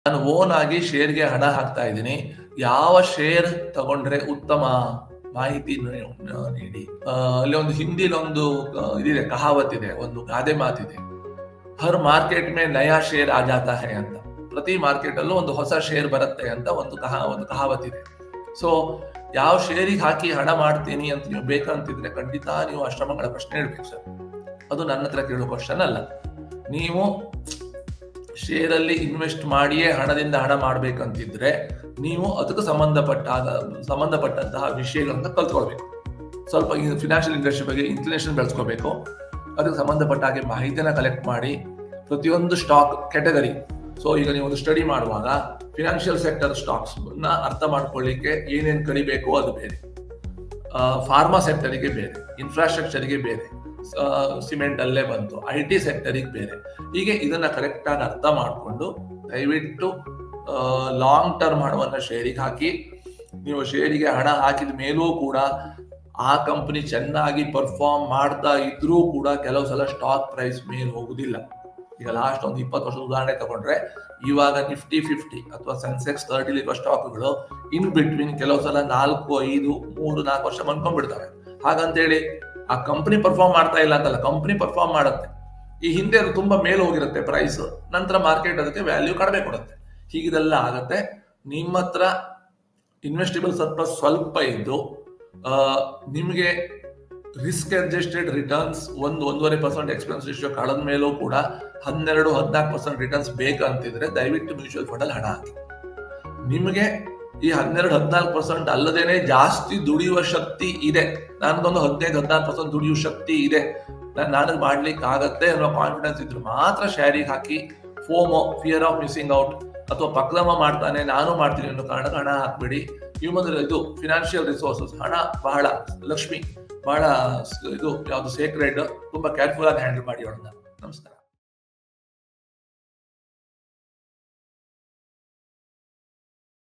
ನಾನು ಓನ್ ಆಗಿ ಶೇರ್ಗೆ ಹಣ ಹಾಕ್ತಾ ಇದ್ದೀನಿ, ಯಾವ ಶೇರ್ ತಗೊಂಡ್ರೆ ಉತ್ತಮ ಮಾಹಿತಿ ನೀಡಿ. ಅಲ್ಲಿ ಒಂದು ಹಿಂದಿಲಿ ಒಂದು ಇದಿದೆ, ಕಹಾವತ್ ಇದೆ, ಒಂದು ಗಾದೆ ಮಾತಿದೆ, ಹರ್ ಮಾರ್ಕೆಟ್ ಮೇ ನಯಾ ಶೇರ್ ಆ ಜಾತಾ ಹೈ ಅಂತ. ಪ್ರತಿ ಮಾರ್ಕೆಟ್ ಅಲ್ಲೂ ಒಂದು ಹೊಸ ಶೇರ್ ಬರುತ್ತೆ ಅಂತ ಒಂದು ಕಹಾವತ್ ಇದೆ. ಸೊ ಯಾವ ಶೇರಿಗೆ ಹಾಕಿ ಹಣ ಮಾಡ್ತೀನಿ ಅಂತ ನೀವು ಬೇಕಂತಿದ್ರೆ ಖಂಡಿತ ನೀವು ಆಶ್ರಮಗಳ ಪ್ರಶ್ನೆ ಇಡ್ಬೇಕು ಸರ್. ಅದು ನನ್ನ ಹತ್ರ ಕೇಳೋ ಕ್ವಶನ್ ಅಲ್ಲ. ನೀವು ಶೇರ್ ಅಲ್ಲಿ ಇನ್ವೆಸ್ಟ್ ಮಾಡಿಯೇ ಹಣದಿಂದ ಹಣ ಮಾಡ್ಬೇಕಂತಿದ್ರೆ ನೀವು ಅದಕ್ಕೆ ಸಂಬಂಧಪಟ್ಟಂತಹ ವಿಷಯಗಳನ್ನ ಕಲ್ತ್ಕೊಳ್ಬೇಕು. ಸ್ವಲ್ಪ ಫಿನಾನ್ಷಿಯಲ್ ಇಂಡಸ್ಟ್ರಿ ಬಗ್ಗೆ ಇನ್ಫಾರ್ಮೇಷನ್ ಬೆಳೆಸ್ಕೋಬೇಕು. ಅದಕ್ಕೆ ಸಂಬಂಧಪಟ್ಟ ಹಾಗೆ ಮಾಹಿತಿನ ಕಲೆಕ್ಟ್ ಮಾಡಿ ಪ್ರತಿಯೊಂದು ಸ್ಟಾಕ್ ಕ್ಯಾಟಗರಿ. ಸೊ ಈಗ ನೀವು ಒಂದು ಸ್ಟಡಿ ಮಾಡುವಾಗ ಫಿನಾನ್ಷಿಯಲ್ ಸೆಕ್ಟರ್ ಸ್ಟಾಕ್ಸ್ ನ ಅರ್ಥ ಮಾಡ್ಕೊಳ್ಳಿಕ್ಕೆ ಏನೇನು ಕಲಿಬೇಕು ಅದು ಬೇರೆ, ಫಾರ್ಮಾ ಸೆಕ್ಟರಿಗೆ ಬೇರೆ, ಇನ್ಫ್ರಾಸ್ಟ್ರಕ್ಚರ್ಗೆ ಬೇರೆ, ಸಿಮೆಂಟ್ ಅಲ್ಲೇ ಬಂತು, IT ಸೆಕ್ಟರಿಗೆ ಬೇರೆ. ಹೀಗೆ ಇದನ್ನ ಕರೆಕ್ಟ್ ಆಗಿ ಅರ್ಥ ಮಾಡಿಕೊಂಡು ದಯವಿಟ್ಟು ಲಾಂಗ್ ಟರ್ಮ್ ಹಣವನ್ನ ಶೇರಿಗೆ ಹಾಕಿ. ನೀವು ಶೇರಿಗೆ ಹಣ ಹಾಕಿದ ಮೇಲೂ ಕೂಡ ಆ ಕಂಪನಿ ಚೆನ್ನಾಗಿ ಪರ್ಫಾರ್ಮ್ ಮಾಡ್ತಾ ಇದ್ರೂ ಕೂಡ ಕೆಲವು ಸಲ ಸ್ಟಾಕ್ ಪ್ರೈಸ್ ಮೇಲೆ ಹೋಗುದಿಲ್ಲ. ಈಗ ಲಾಸ್ಟ್ ಒಂದು 20 ವರ್ಷದ ಉದಾಹರಣೆ ತಗೊಂಡ್ರೆ, ಇವಾಗ Nifty 50 ಅಥವಾ ಸೆನ್ಸೆಕ್ಸ್ 30 ಇರುವ ಸ್ಟಾಕ್ಗಳು ಇನ್ ಬಿಟ್ವೀನ್ ಕೆಲವು ಸಲ 4, 5, 3, 4 ವರ್ಷ ಬಂದ್ಕೊಂಡ್ಬಿಡ್ತವೆ. ಹಾಗಂತೇಳಿ ಆ ಕಂಪನಿ ಪರ್ಫಾರ್ಮ್ ಮಾಡ್ತಾ ಇಲ್ಲ ಅಂತಲ್ಲ, ಕಂಪನಿ ಪರ್ಫಾರ್ಮ್ ಮಾಡುತ್ತೆ. ಈ ಹಿಂದೆ ಅದು ತುಂಬಾ ಮೇಲೆ ಹೋಗಿರುತ್ತೆ ಪ್ರೈಸ್, ನಂತರ ಮಾರ್ಕೆಟ್ ಅದಕ್ಕೆ ವ್ಯಾಲ್ಯೂ ಕಡಿಮೆ ಕೊಡುತ್ತೆ. ಹೀಗಿದೆಲ್ಲ ಆಗತ್ತೆ. ನಿಮ್ಮ ಹತ್ರ ಇನ್ವೆಸ್ಟಿಬಲ್ ಸರ್ಪ್ಲಸ್ ಸ್ವಲ್ಪ ಇದ್ದು ನಿಮಗೆ risk adjusted returns 1-1.5% expense ratio ಕಳೆದ ಮೇಲೂ ಕೂಡ 12-14% ರಿಟರ್ನ್ಸ್ ಬೇಕಂತಿದ್ರೆ ದಯವಿಟ್ಟು ಮ್ಯೂಚುವಲ್ ಫಂಡ್ ಅಲ್ಲಿ ಹಣ ಹಾಕಿ. ನಿಮಗೆ ಈ 12-14% ಅಲ್ಲದೇನೆ ಜಾಸ್ತಿ ದುಡಿಯುವ ಶಕ್ತಿ ಇದೆ, ನನಗೊಂದು 15-16% ದುಡಿಯುವ ಶಕ್ತಿ ಇದೆ, ನನಗೆ ಮಾಡ್ಲಿಕ್ಕೆ ಆಗತ್ತೆ ಅನ್ನೋ ಕಾನ್ಫಿಡೆನ್ಸ್ ಇದ್ರೆ ಮಾತ್ರ ಶೇರಿಗೆ ಹಾಕಿ. FOMO, fear of missing out, ಅಥವಾ ಪಕ್ಕದಮ್ಮ ಮಾಡ್ತಾನೆ ನಾನು ಮಾಡ್ತೀನಿ ಅನ್ನೋ ಕಾರಣಕ್ಕೆ ಹಣ ಹಾಕ್ಬೇಡಿ. ಇದು ಫಿನಾನ್ಷಿಯಲ್ ರಿಸೋರ್ಸಸ್, ಹಣ ಬಹಳ ಲಕ್ಷ್ಮಿ, ಬಹಳ ಇದು ಯಾವುದು ಸೇಕ್ರೆಡ್, ತುಂಬಾ ಕೇರ್ಫುಲ್ ಆಗಿ ಹ್ಯಾಂಡಲ್ ಮಾಡಿ. ನಮಸ್ಕಾರ.